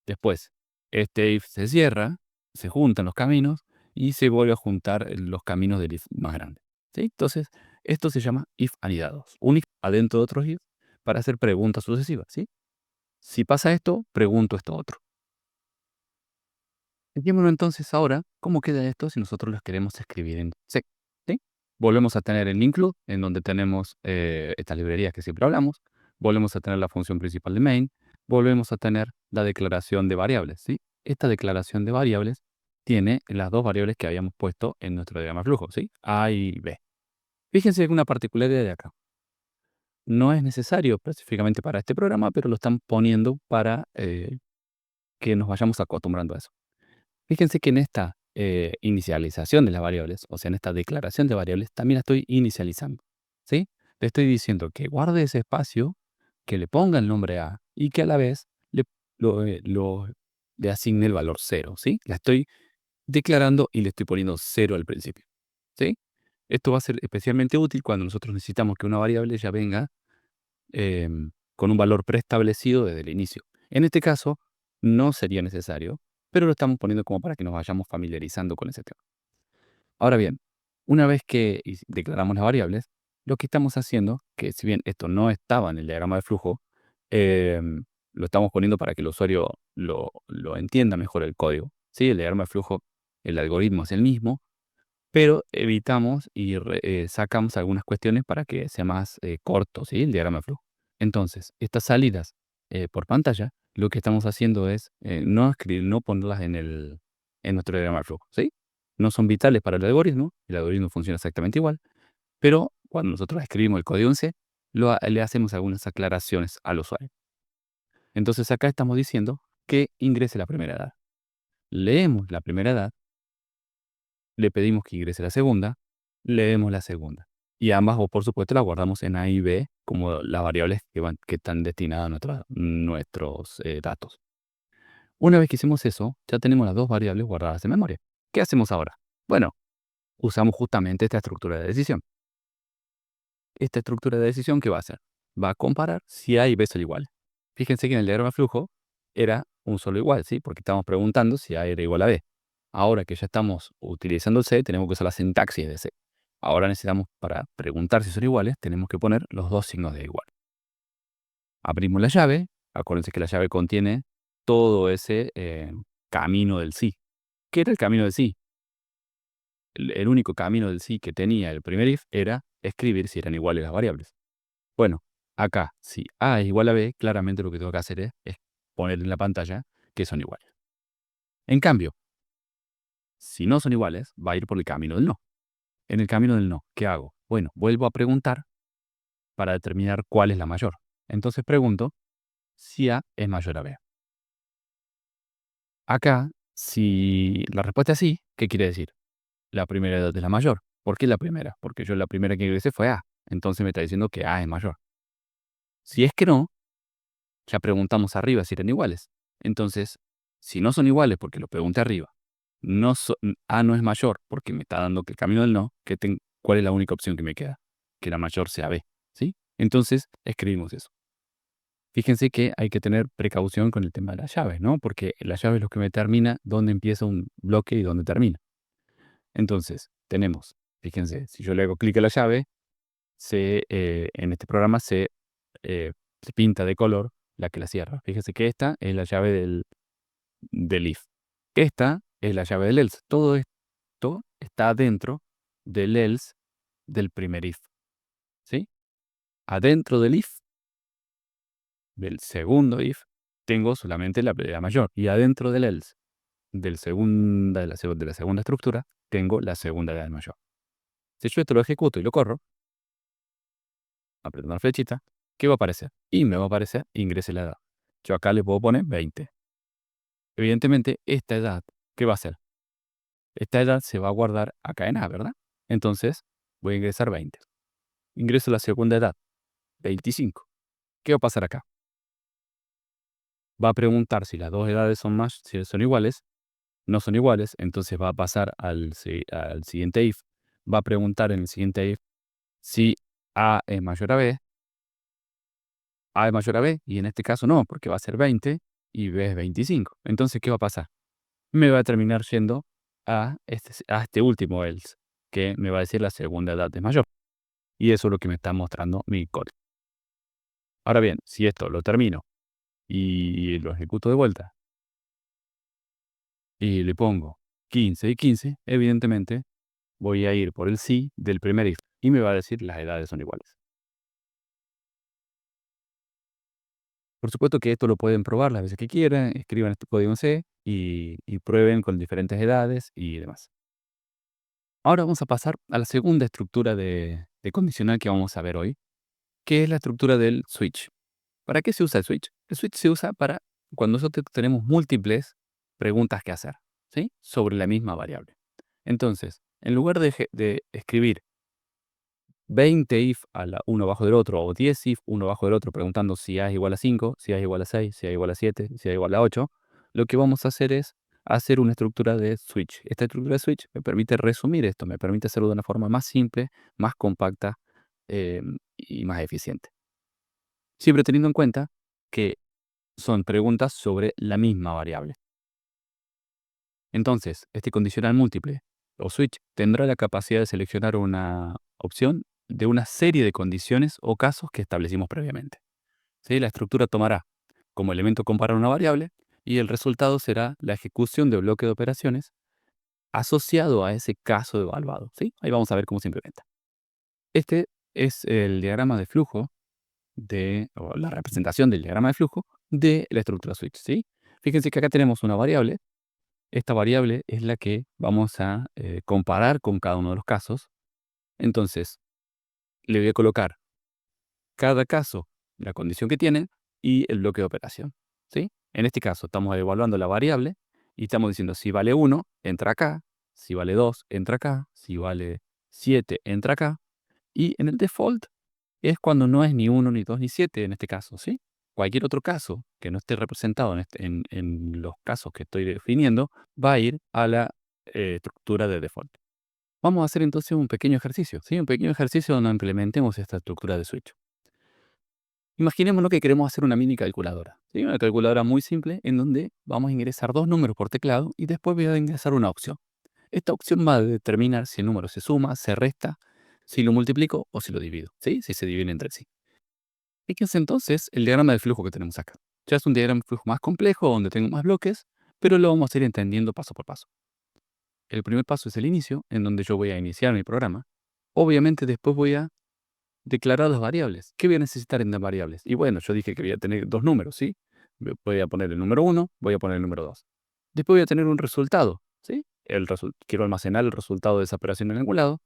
Después, este if se cierra, se juntan los caminos y se vuelve a juntar los caminos del if más grande, ¿sí? Entonces, esto se llama if anidados. Un if adentro de otro if para hacer preguntas sucesivas, ¿sí? Si pasa esto, pregunto esto otro. Fijémonos entonces ahora cómo queda esto si nosotros los queremos escribir en C, ¿sí? Volvemos a tener el include, en donde tenemos estas librerías que siempre hablamos. Volvemos a tener la función principal de main. Volvemos a tener la declaración de variables, ¿sí? Esta declaración de variables tiene las dos variables que habíamos puesto en nuestro diagrama de flujo, ¿sí? A y B. Fíjense en una particularidad de acá. No es necesario específicamente para este programa, pero lo están poniendo para que nos vayamos acostumbrando a eso. Fíjense que en esta inicialización de las variables, o sea, en esta declaración de variables, también la estoy inicializando, ¿sí? Le estoy diciendo que guarde ese espacio, que le ponga el nombre A y que a la vez le asigne el valor 0, ¿sí? La estoy declarando y le estoy poniendo 0 al principio, ¿sí? Esto va a ser especialmente útil cuando nosotros necesitamos que una variable ya venga con un valor preestablecido desde el inicio. En este caso, no sería necesario, pero lo estamos poniendo como para que nos vayamos familiarizando con ese tema. Ahora bien, una vez que declaramos las variables, lo que estamos haciendo, que si bien esto no estaba en el diagrama de flujo, lo estamos poniendo para que el usuario lo entienda mejor el código. ¿Sí? El diagrama de flujo, el algoritmo es el mismo, pero evitamos y sacamos algunas cuestiones para que sea más corto, ¿sí? El diagrama de flujo. Entonces, estas salidas por pantalla, lo que estamos haciendo es no ponerlas en nuestro diagrama de flujo, ¿sí? No son vitales para el algoritmo funciona exactamente igual, pero cuando nosotros escribimos el código en C, le hacemos algunas aclaraciones al usuario. Entonces, acá estamos diciendo que ingrese la primera edad. Leemos la primera edad, le pedimos que ingrese la segunda, leemos la segunda. Y ambas, o por supuesto, las guardamos en A y B como las variables que están destinadas a nuestros datos. Una vez que hicimos eso, ya tenemos las dos variables guardadas en memoria. ¿Qué hacemos ahora? Bueno, usamos justamente esta estructura de decisión. Esta estructura de decisión, ¿qué va a hacer? Va a comparar si A y B son iguales. Fíjense que en el diagrama de flujo era un solo igual, ¿sí? Porque estamos preguntando si A era igual a B. Ahora que ya estamos utilizando el C, tenemos que usar la sintaxis de C. Ahora necesitamos, para preguntar si son iguales, tenemos que poner los dos signos de igual. Abrimos la llave. Acuérdense que la llave contiene todo ese camino del sí. ¿Qué era el camino del sí? El único camino del sí que tenía el primer if era escribir si eran iguales las variables. Bueno, acá, si A es igual a B, claramente lo que tengo que hacer es poner en la pantalla que son iguales. En cambio, si no son iguales, va a ir por el camino del no. En el camino del no, ¿qué hago? Bueno, vuelvo a preguntar para determinar cuál es la mayor. Entonces pregunto si A es mayor a B. Acá, si la respuesta es sí, ¿qué quiere decir? La primera edad es la mayor. ¿Por qué la primera? Porque yo la primera que ingresé fue A. Entonces me está diciendo que A es mayor. Si es que no, ya preguntamos arriba si eran iguales. Entonces, si no son iguales porque lo pregunté arriba, A no es mayor porque me está dando que el camino del no, ¿cuál es la única opción que me queda? Que la mayor sea B. ¿Sí? Entonces, escribimos eso. Fíjense que hay que tener precaución con el tema de las llaves, ¿no? Porque la llave es lo que me determina dónde empieza un bloque y dónde termina. Entonces, tenemos, fíjense, si yo le hago clic a la llave, en este programa se pinta de color la que la cierra. Fíjense que esta es la llave del if. Esta es la llave del else. Todo esto está dentro del else del primer if. ¿Sí? Adentro del if, del segundo if, tengo solamente la propiedad mayor. Y adentro del else, de la segunda estructura, tengo la segunda edad mayor. Si yo esto lo ejecuto y lo corro, apretando la flechita, ¿qué va a aparecer? Y me va a aparecer ingrese la edad. Yo acá le puedo poner 20. Evidentemente, esta edad, ¿qué va a hacer? Esta edad se va a guardar acá en A, ¿verdad? Entonces, voy a ingresar 20. Ingreso la segunda edad, 25. ¿Qué va a pasar acá? Va a preguntar si las dos edades si son iguales. No son iguales, entonces va a pasar al siguiente if. Va a preguntar en el siguiente if si A es mayor a B. A es mayor a B, y en este caso no, porque va a ser 20 y B es 25. Entonces, ¿qué va a pasar? Me va a terminar yendo a este último else, que me va a decir la segunda edad es mayor. Y eso es lo que me está mostrando mi código. Ahora bien, si esto lo termino y lo ejecuto de vuelta, y le pongo 15 y 15, evidentemente voy a ir por el sí del primer if y me va a decir las edades son iguales. Por supuesto que esto lo pueden probar las veces que quieran, escriban este código en C y prueben con diferentes edades y demás. Ahora vamos a pasar a la segunda estructura de condicional que vamos a ver hoy, que es la estructura del switch. ¿Para qué se usa el switch? El switch se usa para cuando nosotros tenemos múltiples preguntas que hacer, ¿sí? Sobre la misma variable. Entonces, en lugar de escribir 20 if a la uno abajo del otro, o 10 if uno abajo del otro, preguntando si A es igual a 5, si A es igual a 6, si A es igual a 7, si A es igual a 8, lo que vamos a hacer es hacer una estructura de switch. Esta estructura de switch me permite resumir esto, me permite hacerlo de una forma más simple, más compacta y más eficiente. Siempre teniendo en cuenta que son preguntas sobre la misma variable. Entonces, este condicional múltiple o switch tendrá la capacidad de seleccionar una opción de una serie de condiciones o casos que establecimos previamente. ¿Sí? La estructura tomará como elemento comparar una variable y el resultado será la ejecución de bloque de operaciones asociado a ese caso evaluado. ¿Sí? Ahí vamos a ver cómo se implementa. Este es el diagrama de flujo o la representación del diagrama de flujo de la estructura switch. ¿Sí? Fíjense que acá tenemos una variable. Esta variable es la que vamos a comparar con cada uno de los casos. Entonces, le voy a colocar cada caso, la condición que tiene y el bloque de operación, ¿sí? En este caso, estamos evaluando la variable y estamos diciendo si vale 1, entra acá, si vale 2, entra acá, si vale 7, entra acá. Y en el default es cuando no es ni 1, ni 2, ni 7 en este caso, ¿sí? Cualquier otro caso que no esté representado en los casos que estoy definiendo va a ir a la estructura de default. Vamos a hacer entonces un pequeño ejercicio, ¿sí? Un pequeño ejercicio donde implementemos esta estructura de switch. Imaginémonos que queremos hacer una mini calculadora, ¿sí? Una calculadora muy simple en donde vamos a ingresar dos números por teclado y después voy a ingresar una opción. Esta opción va a determinar si el número se suma, se resta, si lo multiplico o si lo divido, ¿sí? Si se divide entre sí. Fíjense entonces el diagrama de flujo que tenemos acá. Ya es un diagrama de flujo más complejo, donde tengo más bloques, pero lo vamos a ir entendiendo paso por paso. El primer paso es el inicio, en donde yo voy a iniciar mi programa. Obviamente después voy a declarar las variables. ¿Qué voy a necesitar en las variables? Y bueno, yo dije que voy a tener dos números, ¿sí? Voy a poner el número 1, voy a poner el número 2. Después voy a tener un resultado, ¿sí? Quiero almacenar el resultado de esa operación en algún lado.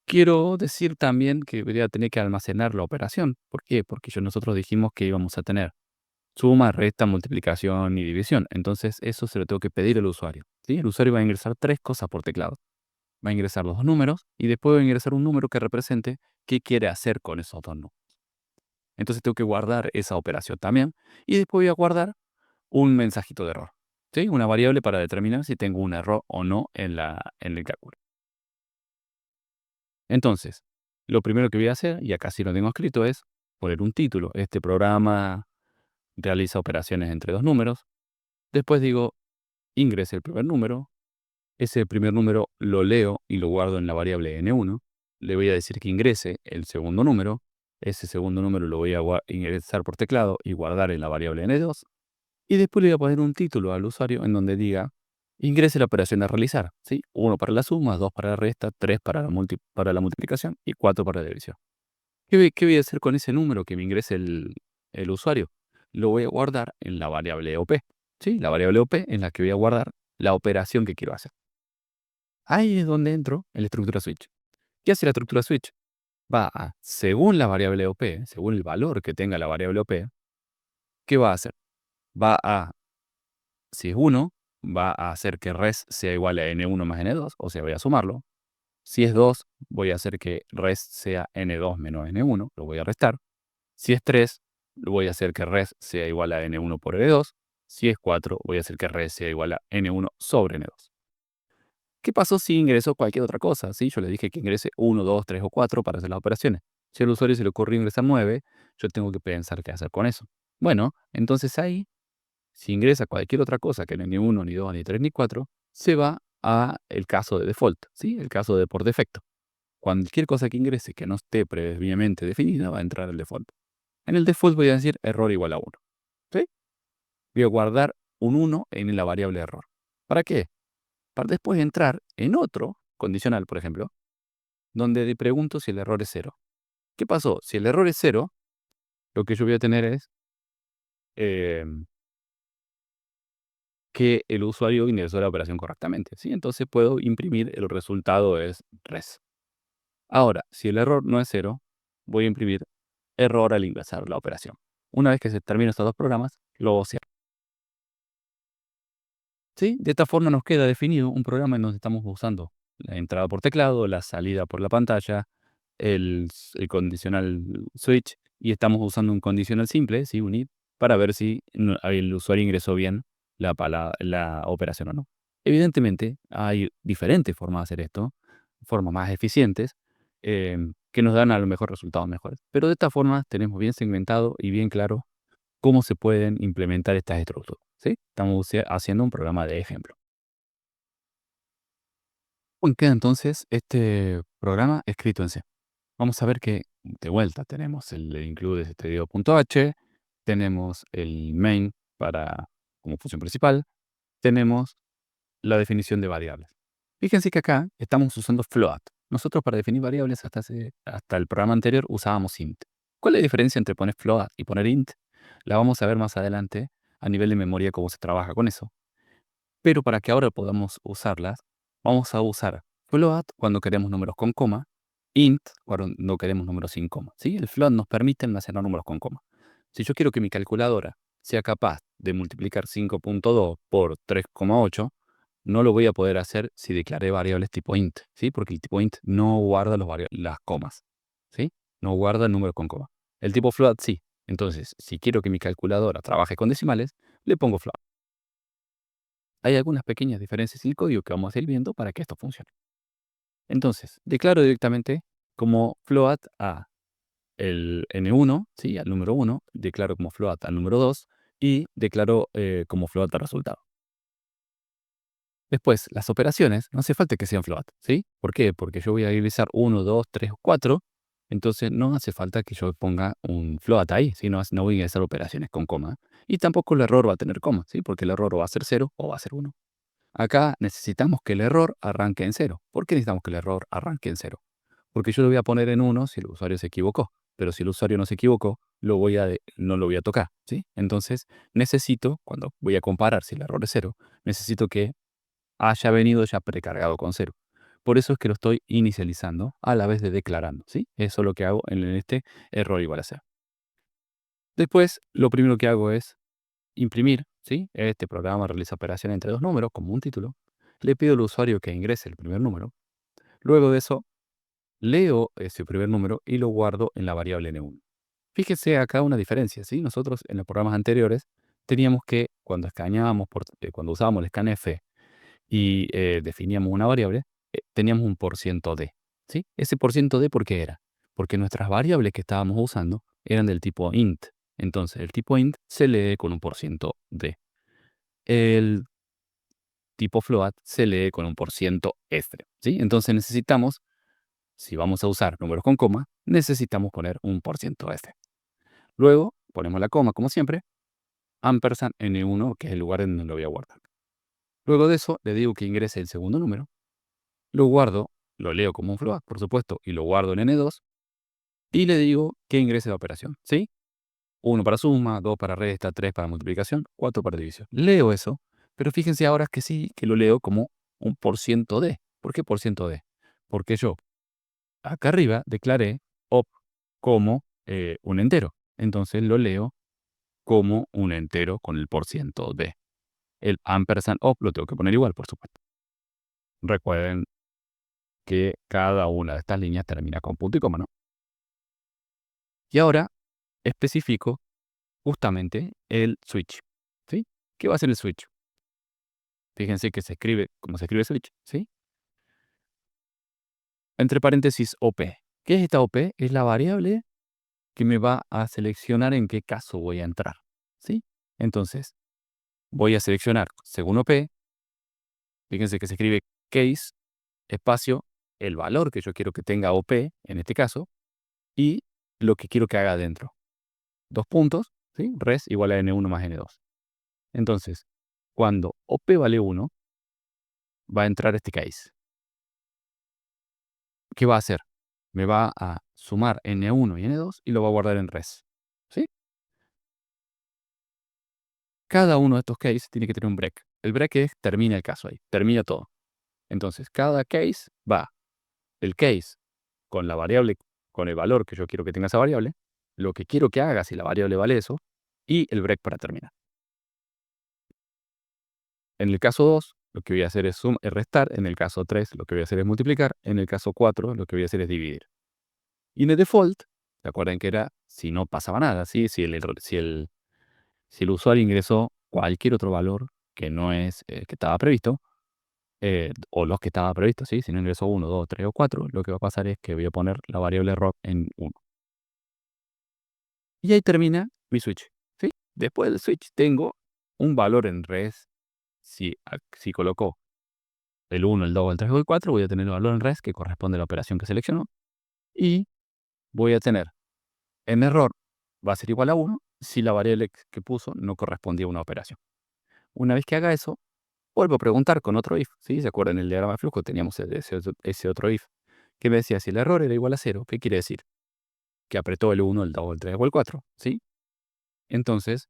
Quiero decir también que voy a tener que almacenar la operación. ¿Por qué? Porque nosotros dijimos que íbamos a tener suma, resta, multiplicación y división. Entonces eso se lo tengo que pedir al usuario, ¿sí? El usuario va a ingresar tres cosas por teclado. Va a ingresar los dos números y después va a ingresar un número que represente qué quiere hacer con esos dos números. Entonces tengo que guardar esa operación también y después voy a guardar un mensajito de error, ¿sí? Una variable para determinar si tengo un error o no en el cálculo. Entonces, lo primero que voy a hacer, y acá sí lo tengo escrito, es poner un título. Este programa realiza operaciones entre dos números. Después digo, ingrese el primer número. Ese primer número lo leo y lo guardo en la variable n1. Le voy a decir que ingrese el segundo número. Ese segundo número lo voy a ingresar por teclado y guardar en la variable n2. Y después le voy a poner un título al usuario en donde diga, ingrese la operación a realizar. ¿Sí? 1 para la suma, 2 para la resta, 3 para para la multiplicación y 4 para la división. ¿Qué voy a hacer con ese número que me ingrese el usuario? Lo voy a guardar en la variable OP. ¿Sí? La variable OP en la que voy a guardar la operación que quiero hacer. Ahí es donde entro en la estructura switch. ¿Qué hace la estructura switch? Según la variable OP, según el valor que tenga la variable OP, ¿qué va a hacer? Va a, si es 1, va a hacer que res sea igual a n1 más n2, o sea, voy a sumarlo. Si es 2, voy a hacer que res sea n2 menos n1, lo voy a restar. Si es 3, voy a hacer que res sea igual a n1 por n2. Si es 4, voy a hacer que res sea igual a n1 sobre n2. ¿Qué pasó si ingresó cualquier otra cosa? ¿Sí? Yo le dije que ingrese 1, 2, 3 o 4 para hacer las operaciones. Si al usuario se le ocurrió ingresar 9, yo tengo que pensar qué hacer con eso. Bueno, entonces ahí, si ingresa cualquier otra cosa que no es ni 1, ni 2, ni 3, ni 4, se va a el caso de default, ¿sí? El caso de por defecto. Cualquier cosa que ingrese que no esté previamente definida va a entrar al default. En el default voy a decir error igual a 1. ¿Sí? Voy a guardar un 1 en la variable error. ¿Para qué? Para después entrar en otro condicional, por ejemplo, donde le pregunto si el error es cero. ¿Qué pasó? Si el error es cero, lo que yo voy a tener es que el usuario ingresó la operación correctamente, ¿sí? Entonces puedo imprimir el resultado es res. Ahora, si el error no es cero, voy a imprimir error al ingresar la operación. Una vez que se terminan estos dos programas, luego cierro. ¿Sí? De esta forma nos queda definido un programa en donde estamos usando la entrada por teclado, la salida por la pantalla, el condicional switch, y estamos usando un condicional simple, ¿sí? Un if, para ver si el usuario ingresó bien la operación o no. Evidentemente, hay diferentes formas de hacer esto, formas más eficientes, que nos dan a lo mejor resultados mejores. Pero de esta forma tenemos bien segmentado y bien claro cómo se pueden implementar estas estructuras, ¿sí? Estamos haciendo un programa de ejemplo. ¿Cómo queda entonces este programa escrito en C? Vamos a ver que, de vuelta, tenemos el include stdio.h, tenemos el main como función principal, tenemos la definición de variables. Fíjense que acá estamos usando float. Nosotros para definir variables hasta el programa anterior usábamos int. ¿Cuál es la diferencia entre poner float y poner int? La vamos a ver más adelante a nivel de memoria cómo se trabaja con eso. Pero para que ahora podamos usarlas, vamos a usar float cuando queremos números con coma, int cuando no queremos números sin coma, ¿sí? El float nos permite almacenar números con coma. Si yo quiero que mi calculadora sea capaz de multiplicar 5.2 por 3,8, no lo voy a poder hacer si declaré variables tipo int, ¿sí? Porque el tipo int no guarda las comas, ¿sí? No guarda el número con coma. El tipo float sí. Entonces, si quiero que mi calculadora trabaje con decimales, le pongo float. Hay algunas pequeñas diferencias en el código que vamos a ir viendo para que esto funcione. Entonces, declaro directamente como float a el n1, ¿sí? Al número 1, declaro como float al número 2 y declaro como float al resultado. Después, las operaciones, no hace falta que sean float, ¿sí? ¿Por qué? Porque yo voy a realizar 1, 2, 3 o 4, entonces no hace falta que yo ponga un float ahí, ¿sí? No voy a hacer operaciones con coma. Y tampoco el error va a tener coma, ¿sí? Porque el error o va a ser 0 o va a ser 1. Acá necesitamos que el error arranque en 0. ¿Por qué necesitamos que el error arranque en 0? Porque yo lo voy a poner en 1 si el usuario se equivocó. Pero si el usuario no se equivocó, no lo voy a tocar, ¿sí? Entonces, cuando voy a comparar si el error es 0, necesito que haya venido ya precargado con 0. Por eso es que lo estoy inicializando a la vez de declarando, ¿sí? Eso es lo que hago en este error igual a 0. Después, lo primero que hago es imprimir, ¿sí? Este programa realiza operación entre dos números, como un título. Le pido al usuario que ingrese el primer número. Luego de eso, leo ese primer número y lo guardo en la variable n1. Fíjese acá una diferencia, ¿sí? Nosotros en los programas anteriores teníamos que, cuando usábamos el scanf y definíamos una variable, teníamos un %d, ¿sí? Ese %d, ¿por qué era? Porque nuestras variables que estábamos usando eran del tipo int. Entonces, el tipo int se lee con un %d. El tipo float se lee con un %f, ¿sí? Entonces si vamos a usar números con coma, necesitamos poner un %f. Luego ponemos la coma, como siempre, ampersand n1, que es el lugar en donde lo voy a guardar. Luego de eso, le digo que ingrese el segundo número, lo guardo, lo leo como un float, por supuesto, y lo guardo en n2, y le digo que ingrese la operación, ¿sí? 1 para suma, 2 para resta, 3 para multiplicación, 4 para división. Leo eso, pero fíjense ahora que sí, que lo leo como un %d. ¿Por qué %d? Porque yo acá arriba declaré op como un entero. Entonces lo leo como un entero con el %d. El ampersand op lo tengo que poner igual, por supuesto. Recuerden que cada una de estas líneas termina con punto y coma, ¿no? Y ahora especifico justamente el switch, ¿sí? ¿Qué va a hacer el switch? Fíjense que se escribe como se escribe switch, ¿sí? Entre paréntesis OP. ¿Qué es esta OP? Es la variable que me va a seleccionar en qué caso voy a entrar, ¿sí? Entonces, voy a seleccionar según OP. Fíjense que se escribe case, espacio, el valor que yo quiero que tenga OP, en este caso, y lo que quiero que haga adentro. Dos puntos, ¿sí? Res igual a n1 más n2. Entonces, cuando OP vale 1, va a entrar este case. ¿Qué va a hacer? Me va a sumar N1 y N2 y lo va a guardar en res. ¿Sí? Cada uno de estos cases tiene que tener un break. El break es termina el caso ahí, termina todo. Entonces, cada case va el case con la variable, con el valor que yo quiero que tenga esa variable, lo que quiero que haga si la variable vale eso, y el break para terminar. En el caso 2, lo que voy a hacer es restar. En el caso 3, lo que voy a hacer es multiplicar. En el caso 4, lo que voy a hacer es dividir. Y en el default, ¿se acuerdan que era si no pasaba nada? ¿Sí? Si el usuario ingresó cualquier otro valor que no es que estaba previsto, o los que estaba previsto, ¿sí? Si no ingresó 1, 2, 3 o 4, lo que va a pasar es que voy a poner la variable error en 1. Y ahí termina mi switch, ¿sí? Después del switch tengo un valor en res. Si colocó el 1, el 2, el 3 o el 4, voy a tener el valor en res que corresponde a la operación que seleccionó. Y voy a tener en error va a ser igual a 1 si la variable que puso no correspondía a una operación. Una vez que haga eso, vuelvo a preguntar con otro if, ¿sí? ¿Se acuerdan en el diagrama de flujo? Teníamos ese otro if que me decía si el error era igual a 0, ¿qué quiere decir? Que apretó el 1, el 2, el 3 o el 4, ¿sí? Entonces,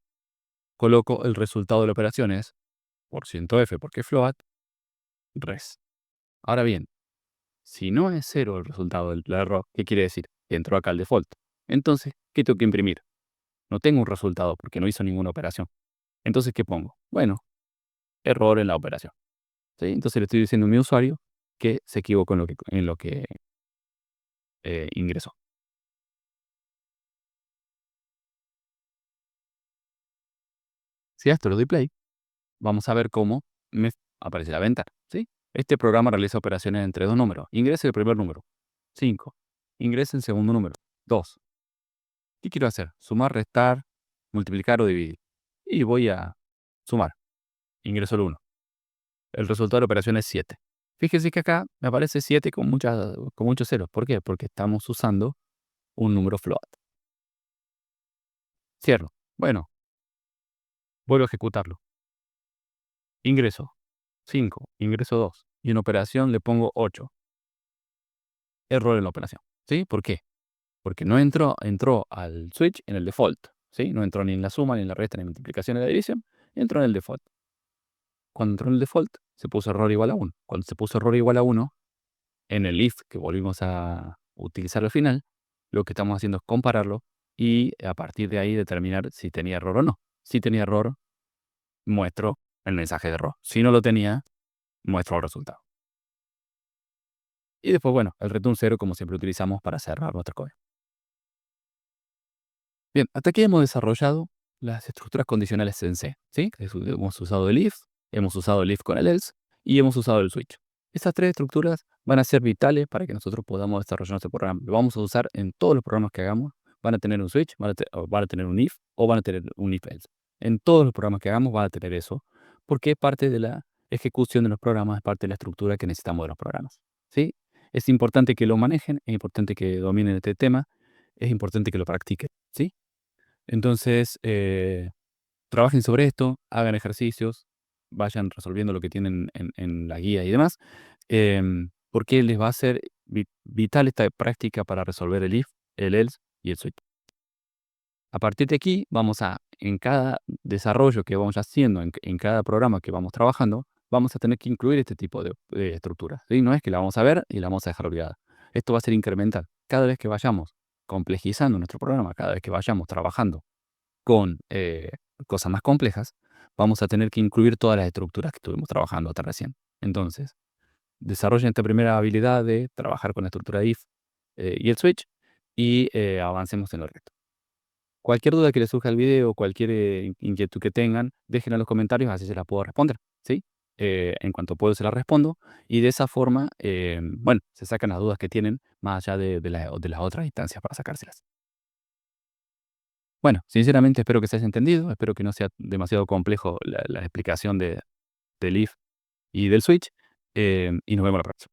coloco el resultado de la operación es %f porque float res. Ahora bien, si no es 0 el resultado del error, ¿qué quiere decir? Que entró acá el default. Entonces, ¿qué tengo que imprimir? No tengo un resultado porque no hizo ninguna operación. Entonces, ¿qué pongo? Bueno, error en la operación, ¿sí? Entonces le estoy diciendo a mi usuario que se equivocó en lo que ingresó. Si a esto le doy play, vamos a ver cómo me aparece la ventana, ¿sí? Este programa realiza operaciones entre dos números. Ingrese el primer número, 5. Ingrese el segundo número, 2. ¿Qué quiero hacer? Sumar, restar, multiplicar o dividir. Y voy a sumar. Ingreso el 1. El resultado de la operación es 7. Fíjese que acá me aparece 7 con muchos ceros. ¿Por qué? Porque estamos usando un número float. Cierro. Bueno, vuelvo a ejecutarlo. Ingreso 5, ingreso 2. Y en operación le pongo 8. Error en la operación. ¿Sí? ¿Por qué? Porque no entró al switch en el default. ¿Sí? No entró ni en la suma, ni en la resta, ni en la multiplicación, ni en la división. Entró en el default. Cuando entró en el default, se puso error igual a 1. Cuando se puso error igual a 1, en el if que volvimos a utilizar al final, lo que estamos haciendo es compararlo y a partir de ahí determinar si tenía error o no. Si tenía error, muestro el mensaje de error. Si no lo tenía, muestro el resultado. Y después, bueno, el return 0 como siempre utilizamos para cerrar nuestro código. Bien, hasta aquí hemos desarrollado las estructuras condicionales en C, ¿sí? Hemos usado el if con el else y hemos usado el switch. Estas tres estructuras van a ser vitales para que nosotros podamos desarrollar nuestro programa. Lo vamos a usar en todos los programas que hagamos. Van a tener un switch, o van a tener un if o van a tener un if else. En todos los programas que hagamos van a tener eso, porque es parte de la ejecución de los programas, es parte de la estructura que necesitamos de los programas, ¿sí? Es importante que lo manejen, es importante que dominen este tema, es importante que lo practiquen, ¿sí? Entonces, trabajen sobre esto, hagan ejercicios, vayan resolviendo lo que tienen en la guía y demás, porque les va a ser vital esta práctica para resolver el if, el else y el switch. A partir de aquí, en cada desarrollo que vamos haciendo, en cada programa que vamos trabajando, vamos a tener que incluir este tipo de estructuras, ¿sí? No es que la vamos a ver y la vamos a dejar olvidada. Esto va a ser incremental. Cada vez que vayamos complejizando nuestro programa, cada vez que vayamos trabajando con cosas más complejas, vamos a tener que incluir todas las estructuras que estuvimos trabajando hasta recién. Entonces, desarrollen esta primera habilidad de trabajar con la estructura if y el switch y avancemos en lo resto. Cualquier duda que les surja al video, cualquier inquietud que tengan, déjenla en los comentarios, así se la puedo responder, ¿sí? En cuanto puedo se la respondo y de esa forma, bueno, se sacan las dudas que tienen más allá de las otras instancias para sacárselas. Bueno, sinceramente espero que se haya entendido, espero que no sea demasiado complejo la explicación del if y del switch, y nos vemos la próxima.